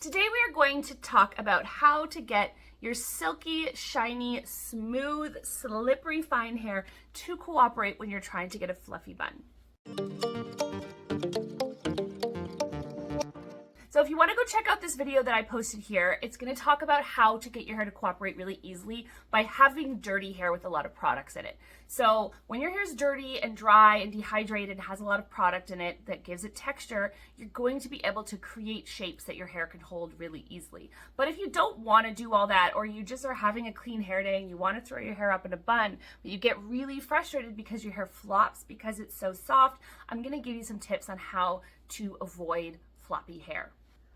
Today we are going to talk about how to get your silky, shiny, smooth, slippery, fine hair to cooperate when you're trying to get a fluffy bun. So if you want to go check out this video that I posted here, it's going to talk about how to get your hair to cooperate really easily by having dirty hair with a lot of products in it. So when your hair is dirty and dry and dehydrated and has a lot of product in it that gives it texture, you're going to be able to create shapes that your hair can hold really easily. But if you don't want to do all that, or you just are having a clean hair day and you want to throw your hair up in a bun, but you get really frustrated because your hair flops because it's so soft, I'm going to give you some tips on how to avoid floppy hair.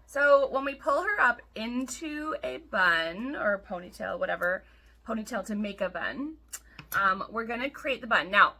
So when we pull her up into a bun or a ponytail, whatever, ponytail to make a bun, we're going to create the bun. Now,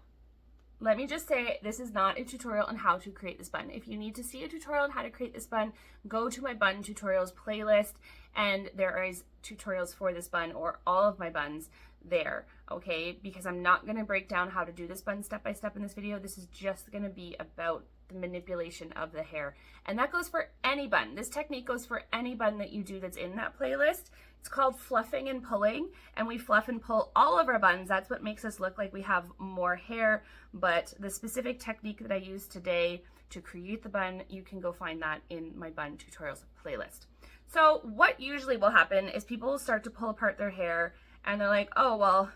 let me just say, this is not a tutorial on how to create this bun. If you need to see a tutorial on how to create this bun, go to my bun tutorials playlist, and there is tutorials for this bun or all of my buns there, okay? Because I'm not going to break down how to do this bun step by step in this video. This is just going to be about the manipulation of the hair, and that goes for any bun. This technique goes for any bun that you do that's in that playlist. It's called fluffing and pulling, and we fluff and pull all of our buns. That's what makes us look like we have more hair, but the specific technique that I use today to create the bun, you can go find that in my bun tutorials playlist. So what usually will happen is people will start to pull apart their hair and they're like, oh, well,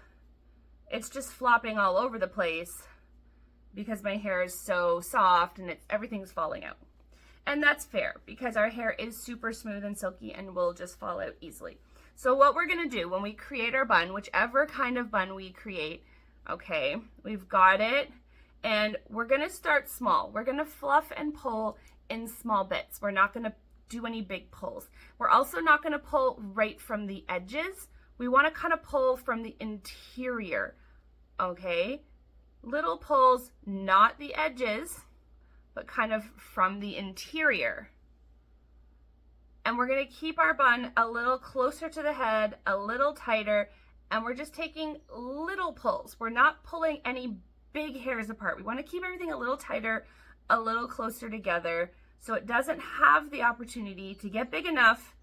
it's just flopping all over the place because my hair is so soft and everything's falling out. And that's fair because our hair is super smooth and silky and will just fall out easily. So what we're gonna do when we create our bun, whichever kind of bun we create, okay, we've got it, and we're gonna start small. We're gonna fluff and pull in small bits. We're not gonna do any big pulls. We're also not gonna pull right from the edges. We wanna kind of pull from the interior, okay? Little pulls, not the edges, but kind of from the interior. And we're going to keep our bun a little closer to the head, a little tighter, and we're just taking little pulls. We're not pulling any big hairs apart. We want to keep everything a little tighter, a little closer together, so it doesn't have the opportunity to get big enough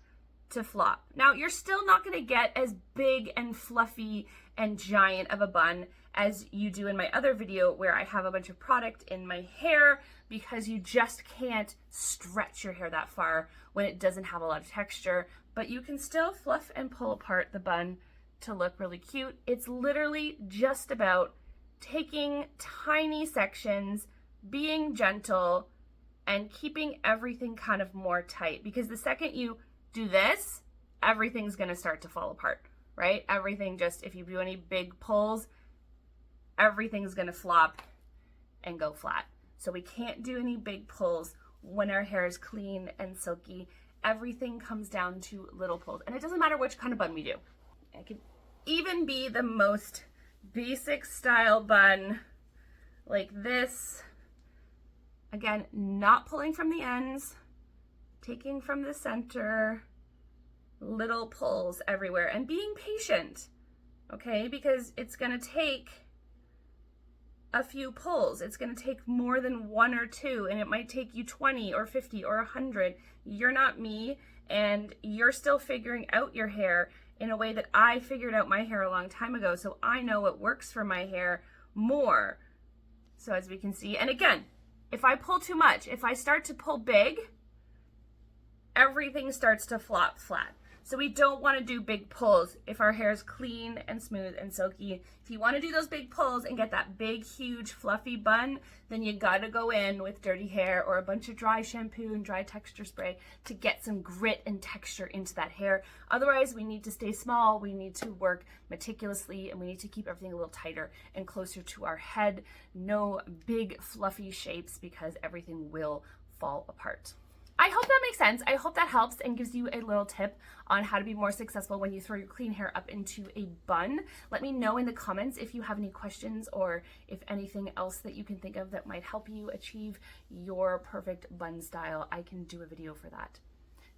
to flop. Now, you're still not going to get as big and fluffy and giant of a bun as you do in my other video where I have a bunch of product in my hair, because you just can't stretch your hair that far when it doesn't have a lot of texture, but you can still fluff and pull apart the bun to look really cute. It's literally just about taking tiny sections, being gentle, and keeping everything kind of more tight, because the second you do this, everything's gonna start to fall apart, right? Everything, just if you do any big pulls, everything's gonna flop and go flat. So we can't do any big pulls when our hair is clean and silky. Everything comes down to little pulls, and it doesn't matter which kind of bun we do. It could even be the most basic style bun like this. Again, not pulling from the ends, taking from the center, little pulls everywhere, and being patient, okay? Because it's gonna take a few pulls. It's gonna take more than one or two, and it might take you 20 or 50 or 100. You're not me, and you're still figuring out your hair in a way that I figured out my hair a long time ago, so I know what works for my hair more. So as we can see, and again, if I pull too much, if I start to pull big, everything starts to flop flat. So we don't want to do big pulls if our hair is clean and smooth and silky. If you want to do those big pulls and get that big, huge, fluffy bun, then you gotta go in with dirty hair or a bunch of dry shampoo and dry texture spray to get some grit and texture into that hair. Otherwise, we need to stay small, we need to work meticulously, and we need to keep everything a little tighter and closer to our head. No big, fluffy shapes, because everything will fall apart. I hope that makes sense. I hope that helps and gives you a little tip on how to be more successful when you throw your clean hair up into a bun. Let me know in the comments if you have any questions or if anything else that you can think of that might help you achieve your perfect bun style. I can do a video for that.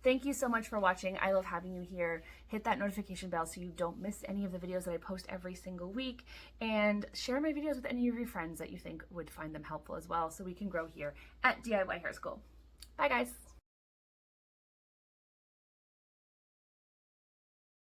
Thank you so much for watching. I love having you here. Hit that notification bell so you don't miss any of the videos that I post every single week, and share my videos with any of your friends that you think would find them helpful as well, so we can grow here at DIY Hair School. Bye guys.